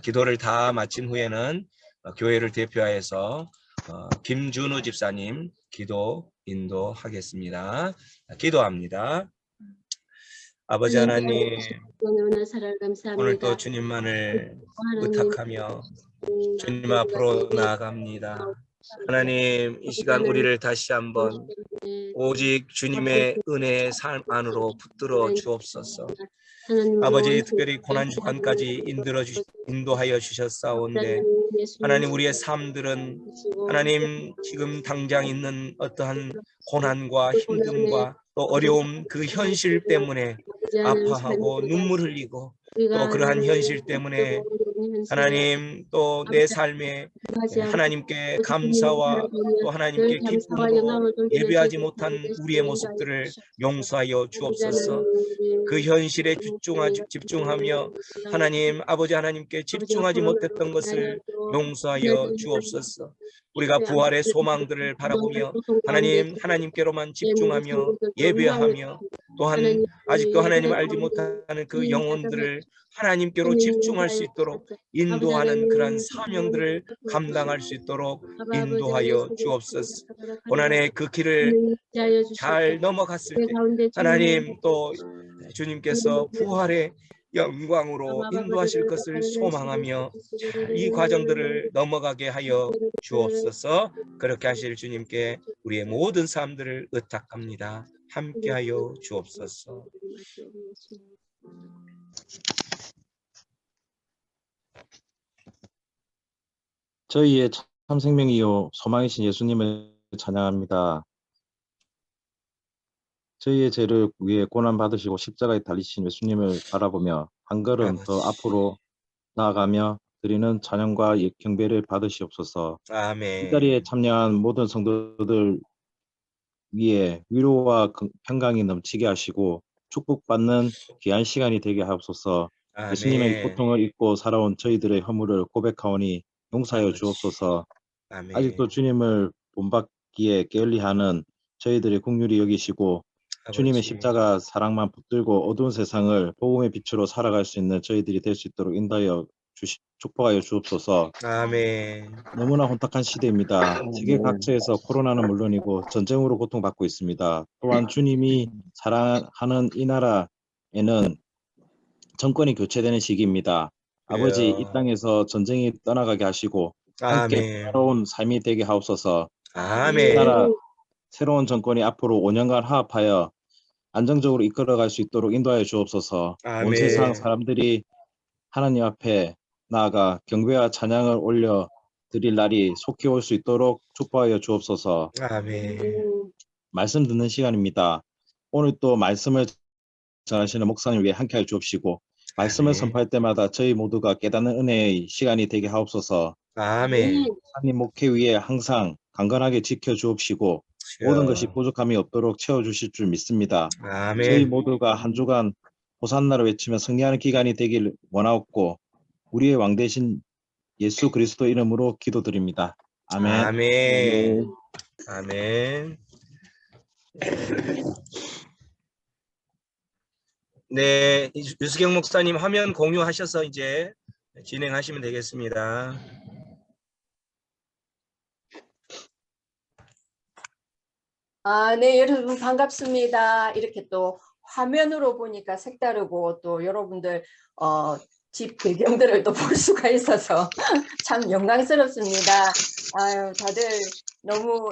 기도를 다 마친 후에는 교회를 대표하여서 김준우 집사님 기도 인도하겠습니다. 기도합니다. 아버지 하나님, 오늘 또 주님만을 의탁하며 주님 앞으로 나아갑니다. 하나님, 이 시간 우리를 다시 한번 오직 주님의 은혜의 삶 안으로 붙들어 주옵소서. 아버지, 특별히 고난 주간까지 인도하여 주셨사온데 하나님, 우리의 삶들은 하나님 지금 당장 있는 어떠한 고난과 힘듦과 또 어려움, 그 현실 때문에 아파하고 눈물 흘리고 또 그러한 현실 때문에 하나님 또 내 삶에 하나님께 감사와 또 하나님께 기쁨으로 예배하지 못한 우리의 모습들을 용서하여 주옵소서. 그 현실에 집중하며 하나님 아버지 하나님께 집중하지 못했던 것을 용서하여 주옵소서. 우리가 부활의 소망들을 바라보며 하나님께로만 집중하며 예배하며 또한 아직도 하나님을 알지 못하는 그 영혼들을 하나님께로 집중할 수 있도록 인도하는 그러한 사명들을 감당할 수 있도록 인도하여 주옵소서. 고난의 그 길을 잘 넘어갔을 때 하나님 또 주님께서 부활의 영광으로 인도하실 것을 소망하며 잘 이 과정들을 넘어가게 하여 주옵소서. 그렇게 하실 주님께 우리의 모든 삶들을 의탁합니다. 함께하여 주옵소서. 저희의 참 생명이요 소망이신 예수님을 찬양합니다. 저희의 죄를 위해 고난 받으시고 십자가에 달리신 예수님을 바라보며 한 걸음 더 앞으로 나아가며 드리는 찬양과 경배를 받으시옵소서. 아멘. 이 자리에 참여한 모든 성도들 위에 위로와 평강이 넘치게 하시고 축복받는 귀한 시간이 되게 하옵소서. 아멘. 예수님의 고통을 잊고 살아온 저희들의 허물을 고백하오니 용서하여 주옵소서. 아멘. 아직도 주님을 본받기에 게을리하는 저희들의 긍휼히 여기시고 주님의 십자가 사랑만 붙들고 어두운 세상을 복음의 빛으로 살아갈 수 있는 저희들이 될 수 있도록 인도하여 축복하여 주옵소서. 아멘. 너무나 혼탁한 시대입니다. 세계 각처에서 코로나는 물론이고 전쟁으로 고통받고 있습니다. 또한 주님이 사랑하는 이 나라에는 정권이 교체되는 시기입니다. 아버지, 이 땅에서 전쟁이 떠나가게 하시고 함께 새로운 삶이 되게 하옵소서. 아멘. 이 나라 새로운 정권이 앞으로 5년간 화합하여 안정적으로 이끌어갈 수 있도록 인도하여 주옵소서. 온 세상 사람들이 하나님 앞에 나아가 경배와 찬양을 올려 드릴 날이 속히 올 수 있도록 축복하여 주옵소서. 아멘. 말씀 듣는 시간입니다. 오늘 또 말씀을 전하시는 목사님 위해 함께하여 주옵시고 말씀을 선포할 때마다 저희 모두가 깨닫는 은혜의 시간이 되게 하옵소서. 아멘. 하나님 목회 위에 항상 강건하게 지켜주옵시고 모든 것이 부족함이 없도록 채워주실 줄 믿습니다. 아멘. 저희 모두가 한 주간 호산나를 외치며 승리하는 기간이 되길 원하옵고 우리의 왕 되신 예수 그리스도 이름으로 기도드립니다. 아멘. 아멘. 아멘. 네, 유수경 목사님 화면 공유하셔서 이제 진행하시면 되겠습니다. 네, 여러분 반갑습니다. 이렇게 또 화면으로 보니까 색다르고 또 여러분들 집 배경들을 또 볼 수가 있어서 참 영광스럽습니다. 아유, 다들 너무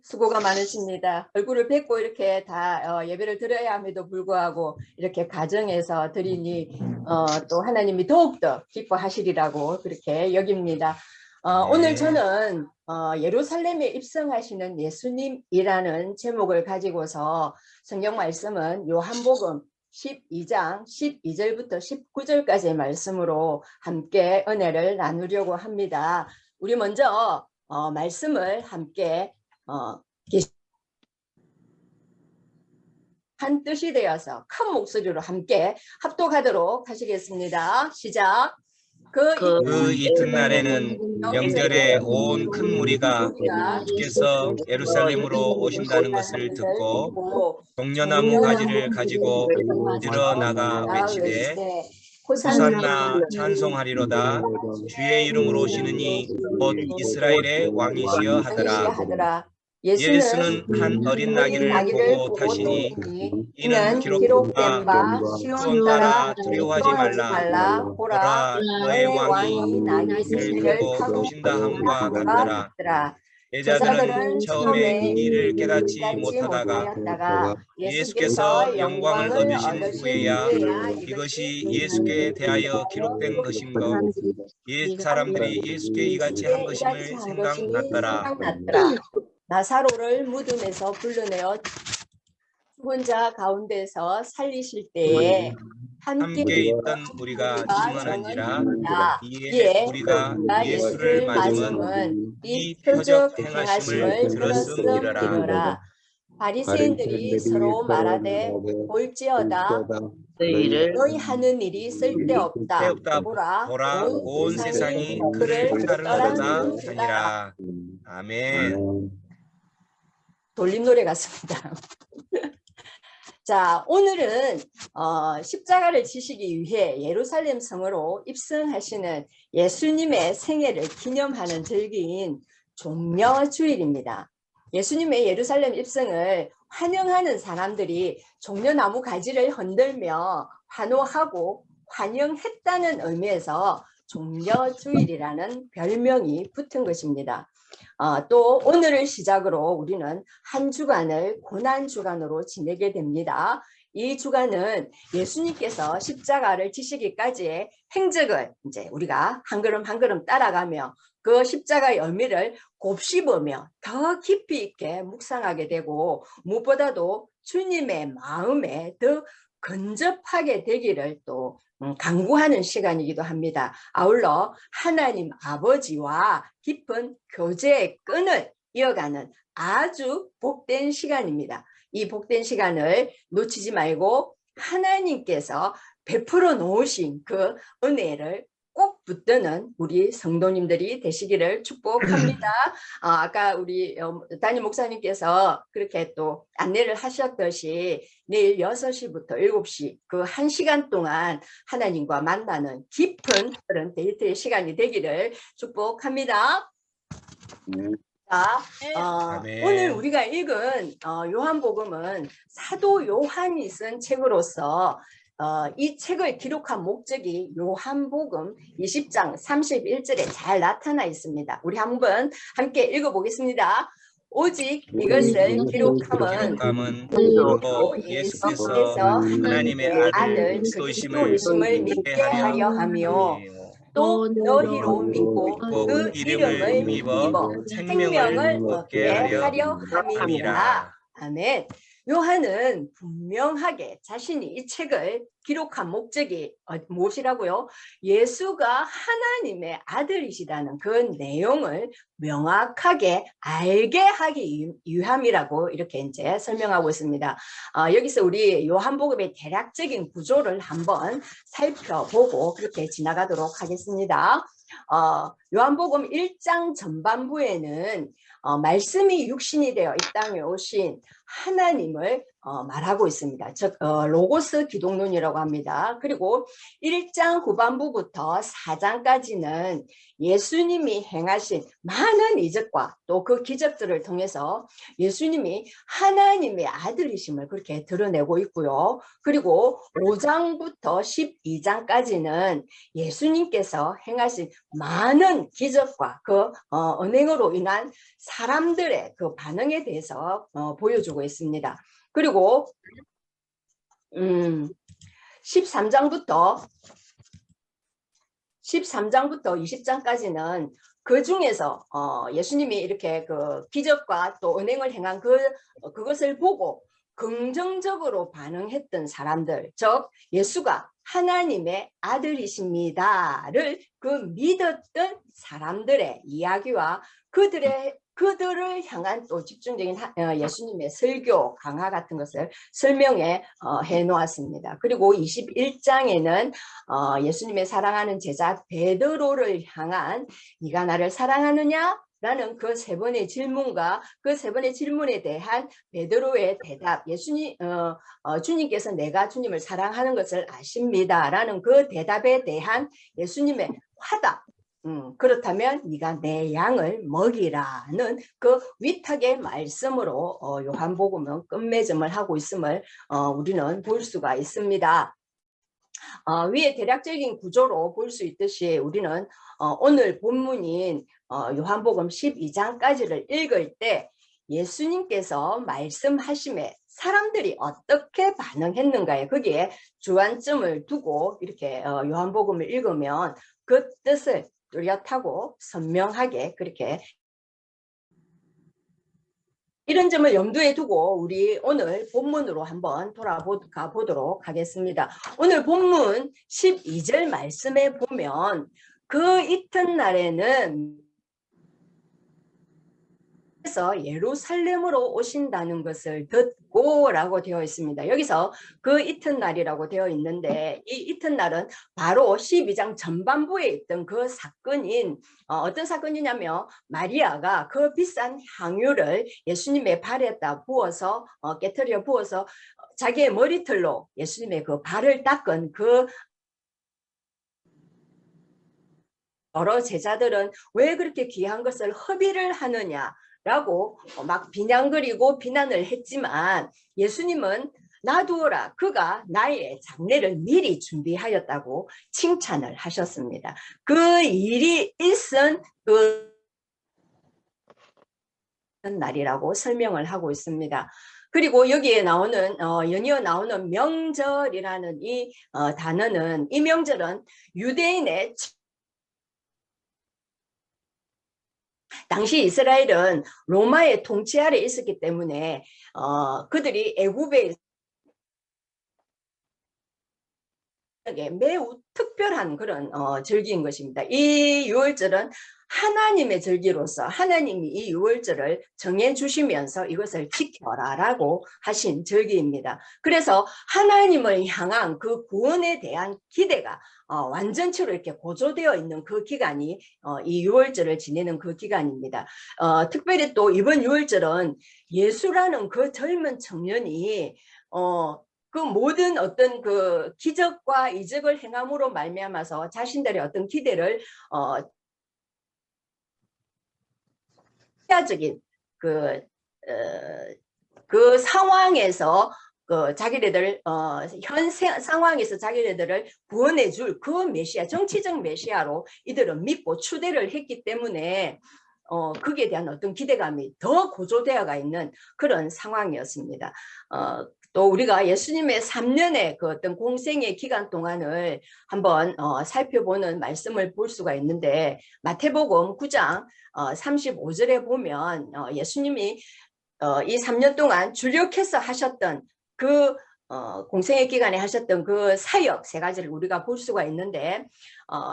수고가 많으십니다. 얼굴을 뵙고 이렇게 다 예배를 드려야 함에도 불구하고 이렇게 가정에서 드리니 또 하나님이 더욱더 기뻐하시리라고 그렇게 여깁니다. 오늘 저는 예루살렘에 입성하시는 예수님이라는 제목을 가지고서 성경 말씀은 요한복음 12장 12절부터 19절까지의 말씀으로 함께 은혜를 나누려고 합니다. 우리 먼저 말씀을 함께 한 뜻이 되어서 큰 목소리로 함께 합독하도록 하시겠습니다. 시작. 그 이튿날에는 명절에 온 큰 무리가 주께서 예루살렘으로 오신다는 것을 듣고 종려나무 가지를 가지고 일어나가 외치되 호산나 찬송하리로다. 주의 이름으로 오시는 이 곧 이스라엘의 왕이시여 하더라. 예수는 한 어린 나귀를 보고 타시니 이는 기록된 바 시온 따라 두려워하지 말라. 보라 너의 왕이 나귀를 보고 오신다 함과 같더라. 제자들은 처음에 이를 깨닫지 못하다가 예수께서 영광을 얻으신 후에야 이것이 예수께 대하여 기록된 것인가 옛 사람들이 예수께 이같이 한 것임을 생각났더라. 나사로를 무덤에서 불러내어 죽은 자 가운데서 살리실 때에 함께 있던 우리가 증언한지라. 이에 우리가 예수를 맞음은 이 표적 행하심을 들었음이러라. 바리새인들이 서로 말하되 볼지어다 너희 하는 일이 쓸데없다. 보라 온 세상이 그를 따르는도다 하니라. 아멘. 돌림노래 같습니다. 자, 오늘은 십자가를 지시기 위해 예루살렘 성으로 입성하시는 예수님의 생애를 기념하는 절기인 종려주일입니다. 예수님의 예루살렘 입성을 환영하는 사람들이 종려나무 가지를 흔들며 환호하고 환영했다는 의미에서 종려주일이라는 별명이 붙은 것입니다. 또 오늘을 시작으로 우리는 한 주간을 고난주간으로 지내게 됩니다. 이 주간은 예수님께서 십자가를 지시기까지의 행적을 이제 우리가 한 걸음 한 걸음 따라가며 그 십자가의 의미를 곱씹으며 더 깊이 있게 묵상하게 되고 무엇보다도 주님의 마음에 더 근접하게 되기를 또 간구하는 시간이기도 합니다. 아울러 하나님 아버지와 깊은 교제의 끈을 이어가는 아주 복된 시간입니다. 이 복된 시간을 놓치지 말고 하나님께서 베풀어 놓으신 그 은혜를 꼭 붙드는 우리 성도님들이 되시기를 축복합니다. 아까 우리 담임 목사님께서 그렇게 또 안내를 하셨듯이 내일 6시부터 7시 그 1시간 동안 하나님과 만나는 깊은 그런 데이트의 시간이 되기를 축복합니다. 자, 오늘 우리가 읽은 요한복음은 사도 요한이 쓴 책으로서 이 책을 기록한 목적이 요한복음 20장 31절에 잘 나타나 있습니다. 우리 한번 함께 읽어보겠습니다. 오직 이것을 기록함은 예수께서 하나님의 아들 그리스도이심을 믿게 하려 하며 또 너희로 믿고 그 이름을 믿어 생명을 얻게 하려 함이라. 아멘. 요한은 분명하게 자신이 이 책을 기록한 목적이 무엇이라고요? 예수가 하나님의 아들이시라는 그 내용을 명확하게 알게 하기 위함이라고 이렇게 이제 설명하고 있습니다. 여기서 우리 요한복음의 대략적인 구조를 한번 살펴보고 그렇게 지나가도록 하겠습니다. 요한복음 1장 전반부에는 말씀이 육신이 되어 이 땅에 오신 하나님을 말하고 있습니다. 즉 로고스 기독론이라고 합니다. 그리고 1장 후반부부터 4장까지는 예수님이 행하신 많은 이적과 또 그 기적들을 통해서 예수님이 하나님의 아들이심을 그렇게 드러내고 있고요. 그리고 5장부터 12장까지는 예수님께서 행하신 많은 기적과 그 은행으로 인한 사람들의 그 반응에 대해서 보여주고 있습니다. 그리고 13장부터 20장까지는 그 중에서 예수님이 이렇게 그 기적과 또 은행을 행한 그것을 보고 긍정적으로 반응했던 사람들, 즉 예수가 하나님의 아들이십니다를 그 믿었던 사람들의 이야기와 그들을 향한 또 집중적인 예수님의 설교 강화 같은 것을 설명해 놓았습니다. 그리고 21장에는 예수님의 사랑하는 제자 베드로를 향한 네가 나를 사랑하느냐? 라는 그 세 번의 질문과 그 세 번의 질문에 대한 베드로의 대답, 주님께서 내가 주님을 사랑하는 것을 아십니다 라는 그 대답에 대한 예수님의 화답, 그렇다면 네가 내 양을 먹이라는 그 위탁의 말씀으로 요한복음은 끝맺음을 하고 있음을 우리는 볼 수가 있습니다. 위에 대략적인 구조로 볼 수 있듯이 우리는 오늘 본문인 요한복음 12장까지를 읽을 때 예수님께서 말씀하심에 사람들이 어떻게 반응했는가에 거기에 주안점을 두고 이렇게 요한복음을 읽으면 그 뜻을 뚜렷하고 선명하게 그렇게 이런 점을 염두에 두고 우리 오늘 본문으로 한번 돌아가 보도록 하겠습니다. 오늘 본문 12절 말씀에 보면 그 이튿날에는 그래서 예루살렘으로 오신다는 것을 듣고 라고 되어 있습니다. 여기서 그 이튿날이라고 되어 있는데 이 이튿날은 바로 12장 전반부에 있던 그 사건인 어떤 사건이냐면 마리아가 그 비싼 향유를 예수님의 발에다 부어서 깨트려 부어서 자기의 머리털로 예수님의 그 발을 닦은 그 여러 제자들은 왜 그렇게 귀한 것을 허비를 하느냐 라고 막 비난거리고 비난을 했지만 예수님은 놔두어라 그가 나의 장례를 미리 준비하였다고 칭찬을 하셨습니다. 그 일이 있은 그 날이라고 설명을 하고 있습니다. 그리고 여기에 나오는 연이어 나오는 명절이라는 이 단어는 이 명절은 유대인의 당시 이스라엘은 로마의 통치 아래 있었기 때문에 그들이 애굽에 매우 특별한 그런 절기인 것입니다. 이 유월절은 하나님의 절기로서 하나님이 이 유월절을 정해주시면서 이것을 지켜라 라고 하신 절기입니다. 그래서 하나님을 향한 그 구원에 대한 기대가 완전체로 이렇게 고조되어 있는 그 기간이 이 유월절을 지내는 그 기간입니다. 특별히 또 이번 유월절은 예수라는 그 젊은 청년이 그 모든 어떤 그 기적과 이적을 행함으로 말미암아서 자신들의 어떤 기대를 적인 그 상황에서 자기네들 현 상황에서 자기네들을 구원해 줄 그 메시아, 정치적 메시아로 이들은 믿고 추대를 했기 때문에 거기에 대한 어떤 기대감이 더 고조되어가 있는 그런 상황이었습니다. 또 우리가 예수님의 3년의 그 어떤 공생의 기간 동안을 한번 살펴보는 말씀을 볼 수가 있는데 마태복음 9장 35절에 보면 예수님이 이 3년 동안 주력해서 하셨던 그 공생의 기간에 하셨던 그 사역 세 가지를 우리가 볼 수가 있는데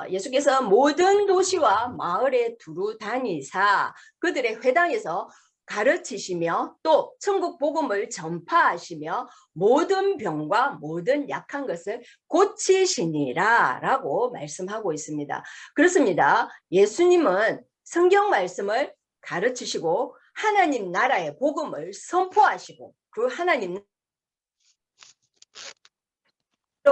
예수께서 모든 도시와 마을에 두루 다니사 그들의 회당에서 가르치시며 또 천국 복음을 전파하시며 모든 병과 모든 약한 것을 고치시니라 라고 말씀하고 있습니다. 그렇습니다. 예수님은 성경 말씀을 가르치시고 하나님 나라의 복음을 선포하시고 그 하나님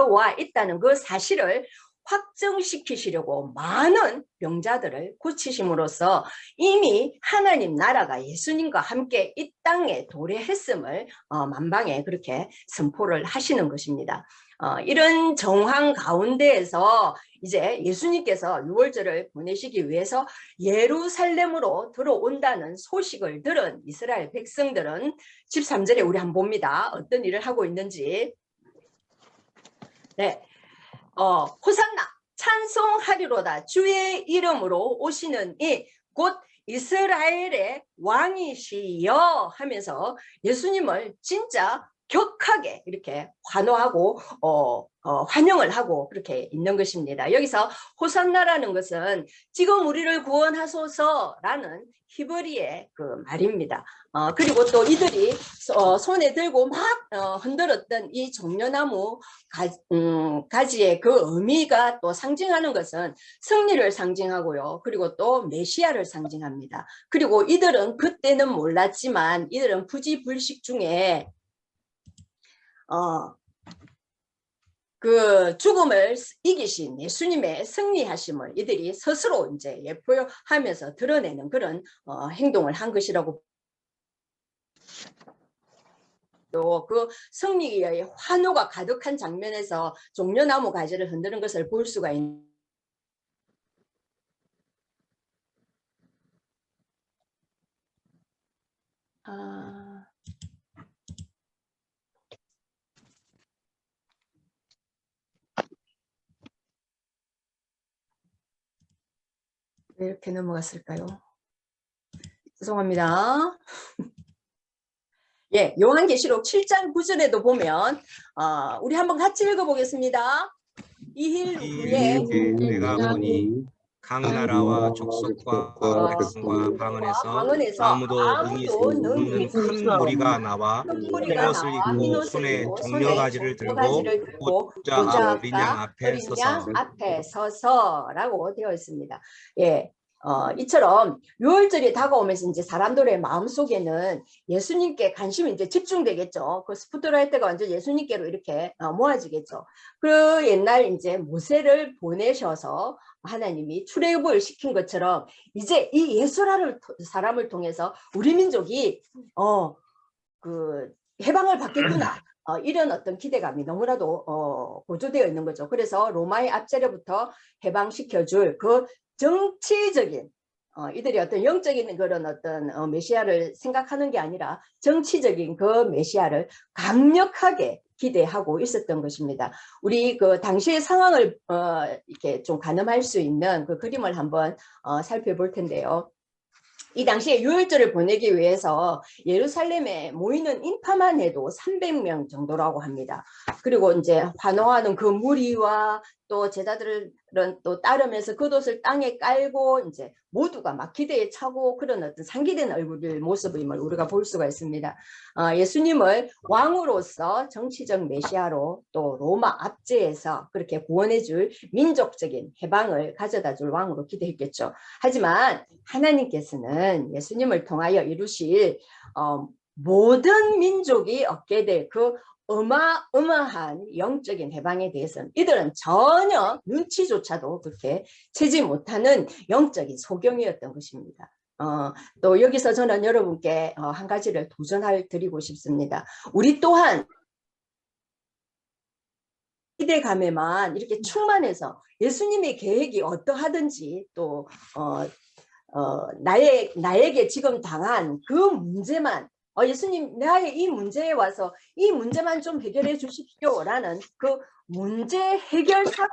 와 있다는 그 사실을 확정시키시려고 많은 병자들을 고치심으로써 이미 하나님 나라가 예수님과 함께 이 땅에 도래했음을 만방에 그렇게 선포를 하시는 것입니다. 이런 정황 가운데에서 이제 예수님께서 유월절을 보내시기 위해서 예루살렘으로 들어온다는 소식을 들은 이스라엘 백성들은 13절에 우리 한번 봅니다. 어떤 일을 하고 있는지. 네, 호산나 찬송하리로다 주의 이름으로 오시는 이 곧 이스라엘의 왕이시여 하면서 예수님을 진짜 격하게 이렇게 환호하고 환영을 하고 그렇게 있는 것입니다. 여기서 호산나라는 것은 지금 우리를 구원하소서라는 히브리의 그 말입니다. 그리고 또 이들이 손에 들고 막 흔들었던 이 종려나무 가지의 그 의미가 또 상징하는 것은 승리를 상징하고요. 그리고 또 메시아를 상징합니다. 그리고 이들은 그때는 몰랐지만 이들은 부지불식 중에 그 죽음을 이기신 예수님의 승리하심을 이들이 스스로 이제 예표하면서 드러내는 그런 행동을 한 것이라고. 또 그 승리의 환호가 가득한 장면에서 종려나무 가지를 흔드는 것을 볼 수가 있는. 왜 이렇게 넘어갔을까요? 죄송합니다. 예, 요한계시록 7장 9절에도 보면 우리 한번 같이 읽어보겠습니다. 이일 후에 내가 보니 각 나라와 족속과 백성과 방언에서 아무도 능히 없는 큰 무리가 나와 흰 옷을 입고 손에 종려가지를 들고 보좌 어린 양 앞에 서서라고 되어 있습니다. 예. 이처럼 6월절이 다가오면서 이제 사람들의 마음속에는 예수님께 관심이 이제 집중되겠죠. 그 스포트라이트가 완전 예수님께로 이렇게 모아지겠죠. 그 옛날 이제 모세를 보내셔서 하나님이 출애굽을 시킨 것처럼 이제 이 예수라는 사람을 통해서 우리 민족이 그 해방을 받겠구나. 이런 어떤 기대감이 너무나도 고조되어 있는 거죠. 그래서 로마의 앞자리부터 해방시켜줄 그 정치적인 이들이 어떤 영적인 그런 어떤 메시아를 생각하는 게 아니라 정치적인 그 메시아를 강력하게 기대하고 있었던 것입니다. 우리 그 당시의 상황을 이렇게 좀 가늠할 수 있는 그 그림을 한번 살펴볼 텐데요. 이 당시에 유월절을 보내기 위해서 예루살렘에 모이는 인파만 해도 300명 정도라고 합니다. 그리고 이제 환호하는 그 무리와 또 제자들은 또 따르면서 겉옷을 땅에 깔고 이제 모두가 막 기대에 차고 그런 어떤 상기된 얼굴 모습임을 우리가 볼 수가 있습니다. 예수님을 왕으로서 정치적 메시아로 또 로마 압제에서 그렇게 구원해줄 민족적인 해방을 가져다줄 왕으로 기대했겠죠. 하지만 하나님께서는 예수님을 통하여 이루실 모든 민족이 얻게 될 그 어마어마한 영적인 해방에 대해서는 이들은 전혀 눈치조차도 그렇게 채지 못하는 영적인 소경이었던 것입니다. 또 여기서 저는 여러분께 한 가지를 도전을 드리고 싶습니다. 우리 또한 기대감에만 이렇게 충만해서 예수님의 계획이 어떠하든지 또 나에게 지금 당한 그 문제만 예수님 나의 이 문제에 와서 이 문제만 좀 해결해 주십시오라는 그 문제 해결사로서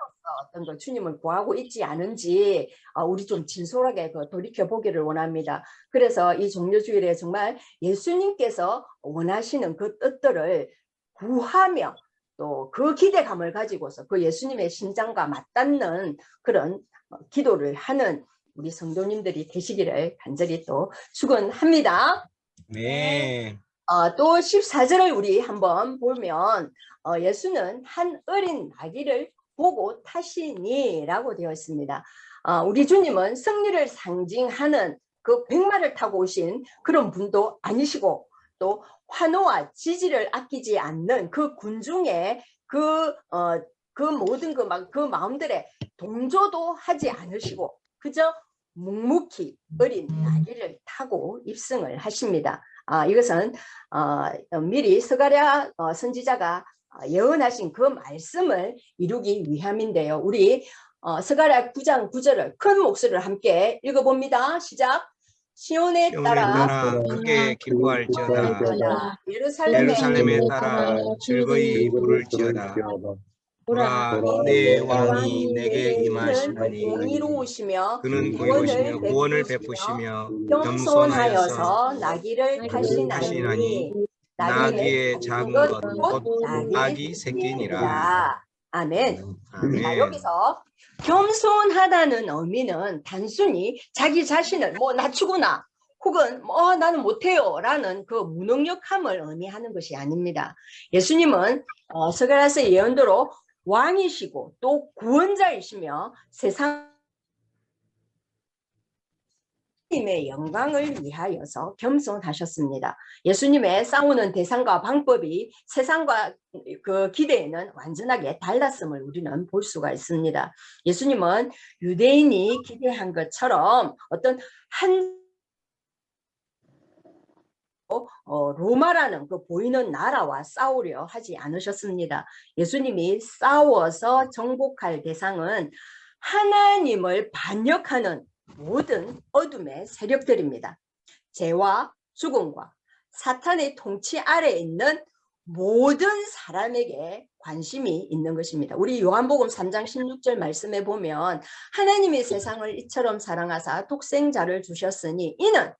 어떤 걸 주님을 구하고 있지 않은지 우리 좀 진솔하게 돌이켜보기를 원합니다. 그래서 이 종려주일에 정말 예수님께서 원하시는 그 뜻들을 구하며 또 그 기대감을 가지고서 그 예수님의 심장과 맞닿는 그런 기도를 하는 우리 성도님들이 되시기를 간절히 또 축원합니다. 네. 또 14절을 우리 한번 보면 예수는 한 어린 아기를 보고 타시니라고 되어 있습니다. 우리 주님은 승리를 상징하는 그 백마를 타고 오신 그런 분도 아니시고 또 환호와 지지를 아끼지 않는 그 군중의 그 모든 그 마음들에 동조도 하지 않으시고 그저 묵묵히 어린 아기를 타고 입성을 하십니다. 이것은 미리 스가랴 선지자가 예언하신 그 말씀을 이루기 위함인데요. 우리 스가랴 9장 9절을 큰 목소리로 함께 읽어봅니다. 시작. 시온에 따라 크게 기뻐할지어다. 예루살렘에 따라 즐거이 부를지어다. 보라, 내 왕이 내게 임하시느니 공의로우시며 그는 공의로우시며 구원을 베푸시며 겸손하여서 나귀를 타시나니 나귀의 작은 것 곧 나귀의 나귀 새끼니라. 새끼니라. 아멘. 자, 아멘. 여기서 겸손하다는 의미는 단순히 자기 자신을 뭐 낮추거나 혹은 뭐 나는 못해요 라는 그 무능력함을 의미하는 것이 아닙니다. 예수님은 스가랴서 예언대로 왕이시고 또 구원자이시며 세상 예수님의 영광을 위하여서 겸손하셨습니다. 예수님의 싸우는 대상과 방법이 세상과 그 기대에는 완전하게 달랐음을 우리는 볼 수가 있습니다. 예수님은 유대인이 기대한 것처럼 어떤 한 로마라는 그 보이는 나라와 싸우려 하지 않으셨습니다. 예수님이 싸워서 정복할 대상은 하나님을 반역하는 모든 어둠의 세력들입니다. 죄와 죽음과 사탄의 통치 아래에 있는 모든 사람에게 관심이 있는 것입니다. 우리 요한복음 3장 16절 말씀에 보면 하나님이 세상을 이처럼 사랑하사 독생자를 주셨으니 이는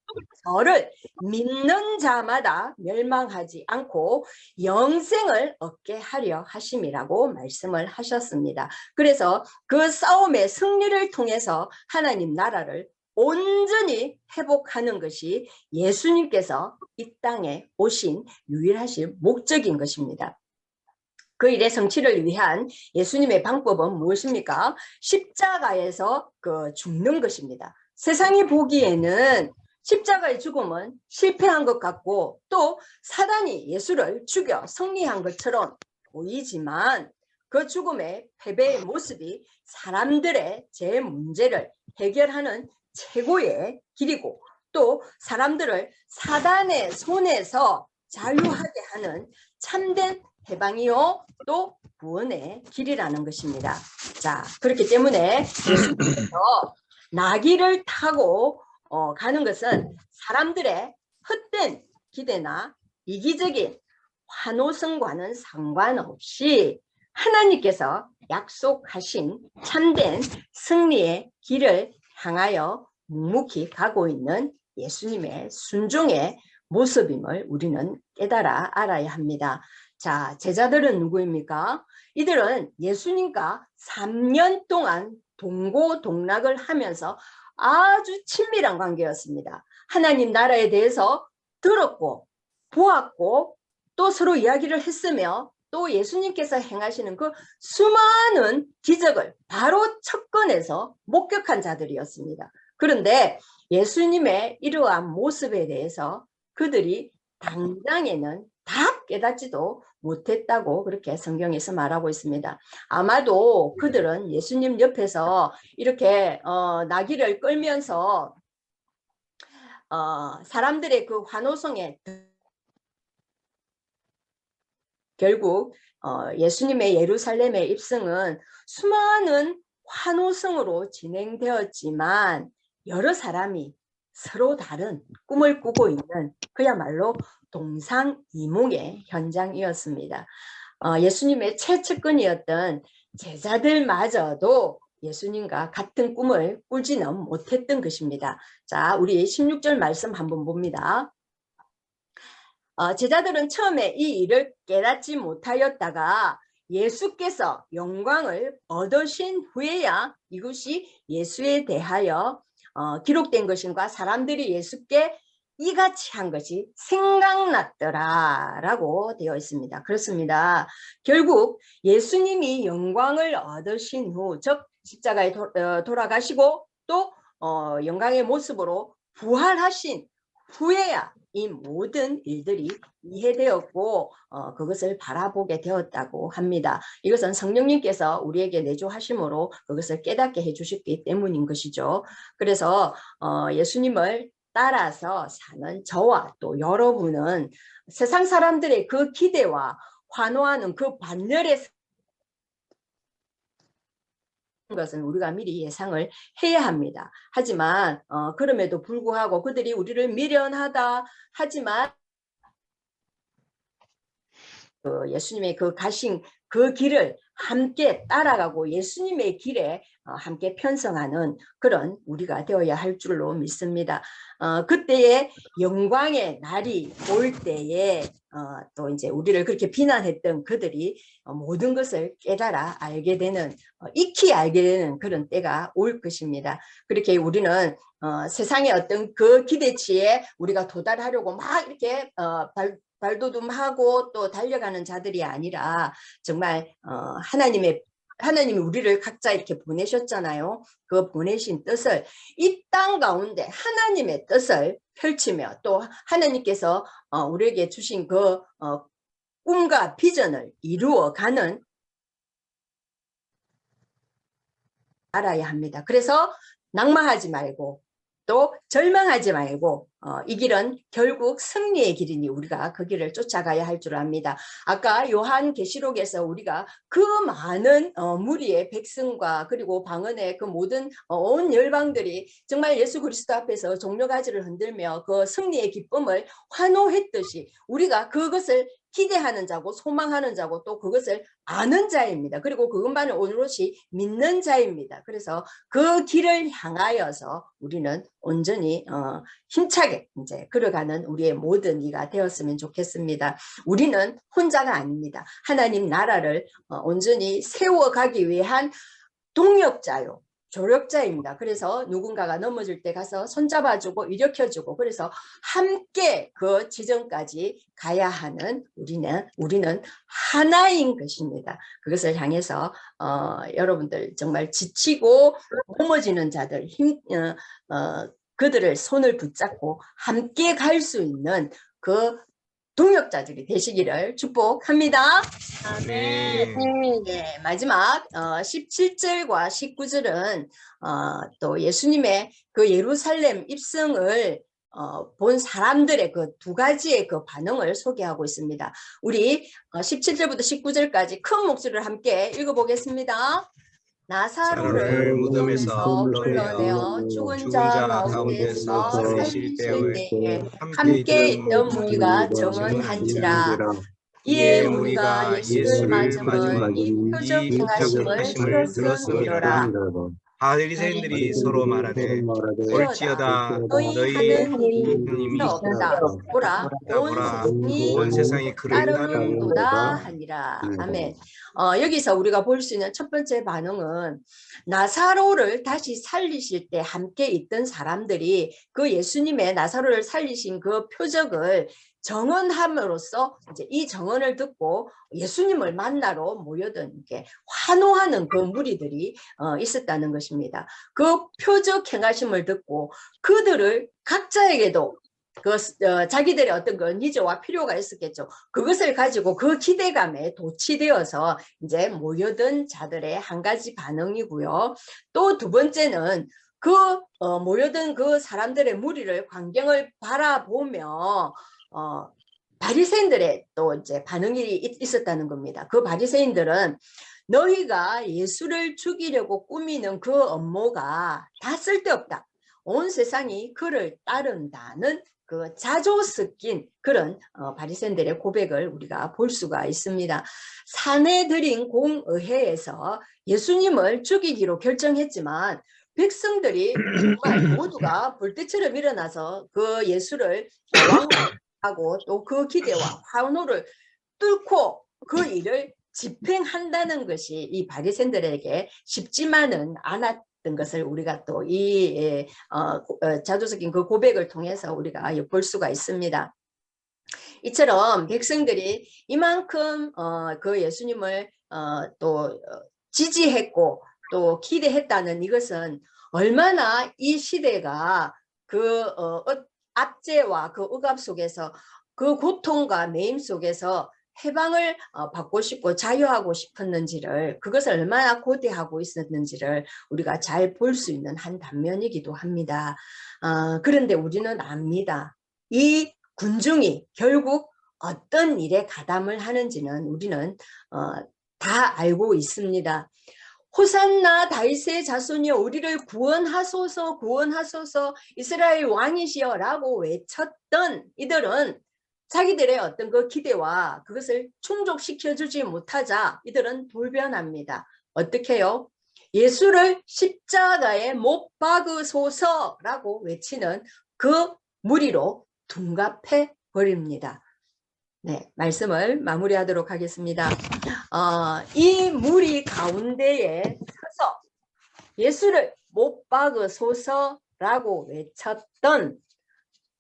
저를 믿는 자마다 멸망하지 않고 영생을 얻게 하려 하심이라고 말씀을 하셨습니다. 그래서 그 싸움의 승리를 통해서 하나님 나라를 온전히 회복하는 것이 예수님께서 이 땅에 오신 유일하신 목적인 것입니다. 그 일의 성취를 위한 예수님의 방법은 무엇입니까? 십자가에서 죽는 것입니다. 세상이 보기에는 십자가의 죽음은 실패한 것 같고 또 사단이 예수를 죽여 승리한 것처럼 보이지만 그 죽음의 패배의 모습이 사람들의 제 문제를 해결하는 최고의 길이고 또 사람들을 사단의 손에서 자유하게 하는 참된 해방이요 또 구원의 길이라는 것입니다. 자, 그렇기 때문에 예수님께서 나귀를 타고 가는 것은 사람들의 헛된 기대나 이기적인 환호성과는 상관없이 하나님께서 약속하신 참된 승리의 길을 향하여 묵묵히 가고 있는 예수님의 순종의 모습임을 우리는 깨달아 알아야 합니다. 자, 제자들은 누구입니까? 이들은 예수님과 3년 동안 동고동락을 하면서 아주 친밀한 관계였습니다. 하나님 나라에 대해서 들었고 보았고 또 서로 이야기를 했으며 또 예수님께서 행하시는 그 수많은 기적을 바로 첫건에서 목격한 자들이었습니다. 그런데 예수님의 이러한 모습에 대해서 그들이 당장에는 다 깨닫지도 못했다고 그렇게 성경에서 말하고 있습니다. 아마도 그들은 예수님 옆에서 이렇게 나귀를 끌면서 사람들의 그 환호성에 결국 예수님의 예루살렘의 입성은 수많은 환호성으로 진행되었지만 여러 사람이 서로 다른 꿈을 꾸고 있는 그야말로 동상이몽의 현장이었습니다. 예수님의 최측근이었던 제자들마저도 예수님과 같은 꿈을 꾸지는 못했던 것입니다. 자, 우리 16절 말씀 한번 봅니다. 제자들은 처음에 이 일을 깨닫지 못하였다가 예수께서 영광을 얻으신 후에야 이것이 예수에 대하여 기록된 것인가 사람들이 예수께 이같이 한 것이 생각났더라 라고 되어 있습니다. 그렇습니다. 결국 예수님이 영광을 얻으신 후 즉 십자가에 돌아가시고 또 영광의 모습으로 부활하신 후에야 이 모든 일들이 이해되었고 그것을 바라보게 되었다고 합니다. 이것은 성령님께서 우리에게 내주하심으로 그것을 깨닫게 해주셨기 때문인 것이죠. 그래서 예수님을 따라서 사는 저와 또 여러분은 세상 사람들의 그 기대와 환호하는 그 반열에 것은 우리가 미리 예상을 해야 합니다. 하지만 그럼에도 불구하고 그들이 우리를 미련하다 하지만 그 예수님의 그 가신 그 길을 함께 따라가고 예수님의 길에 함께 편성하는 그런 우리가 되어야 할 줄로 믿습니다. 그때의 영광의 날이 올 때에 또 이제 우리를 그렇게 비난했던 그들이 모든 것을 깨달아 알게 되는 익히 알게 되는 그런 때가 올 것입니다. 그렇게 우리는 세상의 어떤 그 기대치에 우리가 도달하려고 막 이렇게 발돋움하고 또 달려가는 자들이 아니라 정말 하나님이 우리를 각자 이렇게 보내셨잖아요. 그 보내신 뜻을 이 땅 가운데 하나님의 뜻을 펼치며 또 하나님께서 우리에게 주신 그 꿈과 비전을 이루어가는 알아야 합니다. 그래서 낭망하지 말고 또 절망하지 말고 이 길은 결국 승리의 길이니 우리가 그 길을 쫓아가야 할 줄 압니다. 아까 요한계시록에서 우리가 그 많은 무리의 백성과 그리고 방언의 그 모든 온 열방들이 정말 예수 그리스도 앞에서 종려가지를 흔들며 그 승리의 기쁨을 환호했듯이 우리가 그것을 기대하는 자고 소망하는 자고 또 그것을 아는 자입니다. 그리고 그것만을 오롯이 믿는 자입니다. 그래서 그 길을 향하여서 우리는 온전히 힘차게 이제 걸어가는 우리의 모든 이가 되었으면 좋겠습니다. 우리는 혼자가 아닙니다. 하나님 나라를 온전히 세워가기 위한 동력자요. 조력자입니다. 그래서 누군가가 넘어질 때 가서 손잡아주고 일으켜주고 그래서 함께 그 지점까지 가야 하는 우리는 하나인 것입니다. 그것을 향해서 여러분들 정말 지치고 넘어지는 자들 그들을 손을 붙잡고 함께 갈 수 있는 그 동역자들이 되시기를 축복합니다. 네. 네, 마지막 17절과 19절은 또 예수님의 그 예루살렘 입성을 본 사람들의 그 두 가지의 그 반응을 소개하고 있습니다. 우리 17절부터 19절까지 큰 목소리를 함께 읽어보겠습니다. 나사로를 무덤에서 불러내어 죽은 자 가운데서 살리실 때에 함께 있던 무리가 정언한지라. 이에 무리가 예수를 맞음은 이 표적 행하심을 들었음이로라. 바리새인들이 서로 말하되 볼지어다 너희 너희 하는 일이 하나님이 없다. 보라 온 세상이 따르는도다 하니라. 아멘. 여기서 우리가 볼 수 있는 첫 번째 반응은 나사로를 다시 살리실 때 함께 있던 사람들이 그 예수님의 나사로를 살리신 그 표적을 정언함으로써 이제 이 정언을 듣고 예수님을 만나러 모여든 게 환호하는 그 무리들이 있었다는 것입니다. 그 표적 행하심을 듣고 그들을 각자에게도 자기들의 어떤 그 니즈와 필요가 있었겠죠. 그것을 가지고 그 기대감에 도취되어서 이제 모여든 자들의 한 가지 반응이고요. 또 두 번째는 그 모여든 그 사람들의 무리를 광경을 바라보며 바리새인들의 또 이제 반응이 있었다는 겁니다. 그 바리새인들은 너희가 예수를 죽이려고 꾸미는 그 업무가 다 쓸데없다. 온 세상이 그를 따른다는 그 자조 섞인 그런 바리새인들의 고백을 우리가 볼 수가 있습니다. 사내들인 공의회에서 예수님을 죽이기로 결정했지만 백성들이 정말 모두가 불때처럼 일어나서 그 예수를 왕하고 또 그 기대와 환호를 뚫고 그 일을 집행한다는 것이 이 바리새인들에게 쉽지만은 않았던 것을 우리가 또 이 자조 섞인 그 고백을 통해서 우리가 엿볼 수가 있습니다. 이처럼 백성들이 이만큼 그 예수님을 또 지지했고 또 기대했다는 이것은 얼마나 이 시대가 그 압제와 그 억압 속에서 그 고통과 매임 속에서 해방을 받고 싶고 자유하고 싶었는지를 그것을 얼마나 고대하고 있었는지를 우리가 잘 볼 수 있는 한 단면이기도 합니다. 그런데 우리는 압니다. 이 군중이 결국 어떤 일에 가담을 하는지는 우리는 다 알고 있습니다. 호산나 다윗의 자손이여 우리를 구원하소서 구원하소서 이스라엘 왕이시여 라고 외쳤던 이들은 자기들의 어떤 그 기대와 그것을 충족시켜주지 못하자 이들은 돌변합니다. 어떻게 해요? 예수를 십자가에 못 박으소서라고 외치는 그 무리로 둔갑해 버립니다. 네, 말씀을 마무리하도록 하겠습니다. 이 무리 가운데에 서서 예수를 못 박으소서라고 외쳤던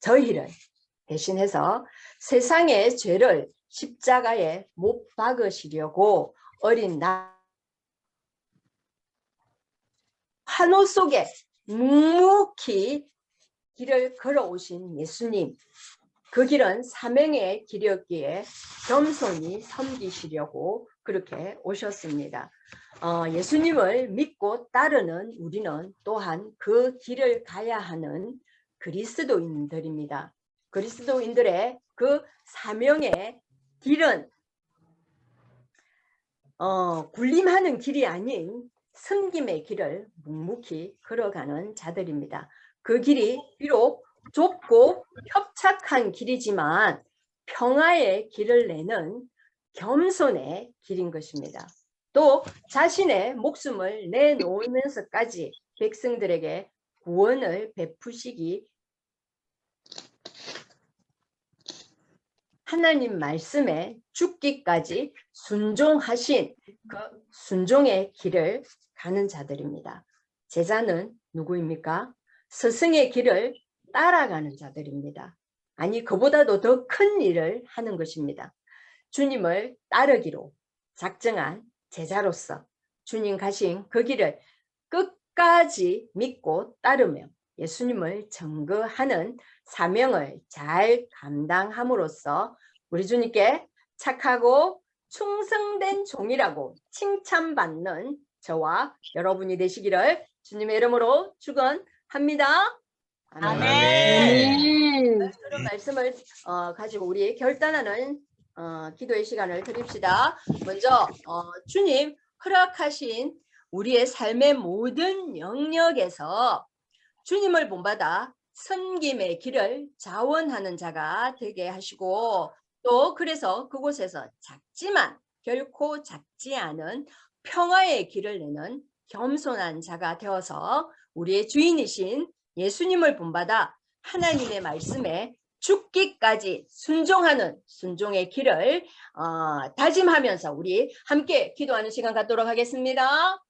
저희를 대신해서 세상의 죄를 십자가에 못 박으시려고 어린 환호 속에 묵묵히 길을 걸어오신 예수님, 그 길은 사명의 길이었기에 겸손히 섬기시려고 그렇게 오셨습니다. 예수님을 믿고 따르는 우리는 또한 그 길을 가야 하는 그리스도인들입니다. 그리스도인들의 그 사명의 길은 군림하는 길이 아닌 섬김의 길을 묵묵히 걸어가는 자들입니다. 그 길이 비록 좁고 협착한 길이지만 평화의 길을 내는 겸손의 길인 것입니다. 또 자신의 목숨을 내놓으면서까지 백성들에게 구원을 베푸시기 하나님 말씀에 죽기까지 순종하신 그 순종의 길을 가는 자들입니다. 제자는 누구입니까? 스승의 길을 따라가는 자들입니다. 아니, 그보다도 더 큰 일을 하는 것입니다. 주님을 따르기로 작정한 제자로서 주님 가신 그 길을 끝까지 믿고 따르며 예수님을 증거하는 사명을 잘 감당함으로써 우리 주님께 착하고 충성된 종이라고 칭찬받는 저와 여러분이 되시기를 주님의 이름으로 축원합니다. 아멘. 그런 말씀을 가지고 우리 결단하는 기도의 시간을 드립시다. 먼저 주님 허락하신 우리의 삶의 모든 영역에서 주님을 본받아 섬김의 길을 자원하는 자가 되게 하시고, 또 그래서 그곳에서 작지만 결코 작지 않은 평화의 길을 내는 겸손한 자가 되어서 우리의 주인이신 예수님을 본받아 하나님의 말씀에 죽기까지 순종하는 순종의 길을 다짐하면서 우리 함께 기도하는 시간 갖도록 하겠습니다.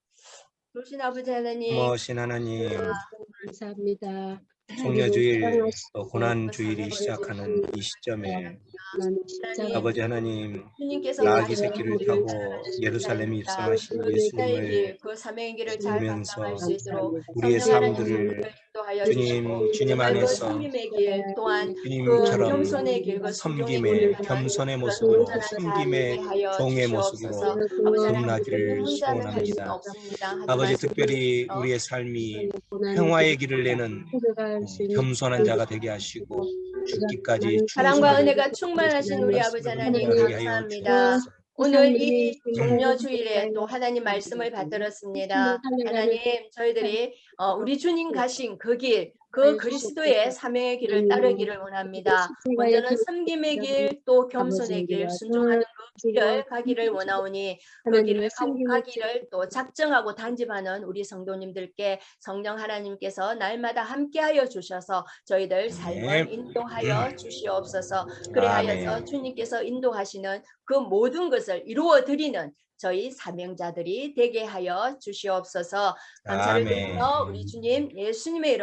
좋으신 아버지 하나님, 모신 하나님, 감사합니다. 종려주일 또 고난주일이 시작하는 이 시점에 아버지 하나님, 주님께서 나귀 가신 새끼를 그 타고 길을 예루살렘에 입성하신 그 예수님을 길, 그 사명의 길을 잘 보면서 감당할 수 있도록 우리의 성령 하나님 삶들을 우리를 인도하여 주님 주시고, 정말 그 안에서 섬김의 길 또한 그 주님처럼 겸손의 길, 그 순종의 섬김의 길을 가는 겸손의 그런 모습으로 온전한 자 되게 섬김의 하여 종의 주시옵소서. 모습으로 아버지 하나님, 거듭나기를 혼자는 할 수 소원합니다. 없습니다. 아버지, 하지만 특별히 우리의 삶이 평화의 길을 내는 겸손한 자가 되게 하시고 죽기까지 사랑과 충성하는 은혜가 충만하신 우리 아버지 하나님 되게 하여 감사합니다. 주옵소서. 오늘 이 종려주일에 또 하나님 말씀을 받들었습니다. 하나님, 저희들이 우리 주님 가신 그 길, 그 그리스도의 사명의 길을 따르기를 원합니다. 먼저는 섬김의 길, 또 겸손의 길, 순종하는 그 길을 가기를 원하오니 그 길을 가기를 또 작정하고 단집하는 우리 성도님들께 성령 하나님께서 날마다 함께하여 주셔서 저희들 삶을 인도하여 주시옵소서. 그래하여서 아멘. 주님께서 인도하시는 그 모든 것을 이루어 드리는 저희 사명자들이 되게 하여 주시옵소서. 감사를 아멘. 드리며 우리 주님 예수님의 이름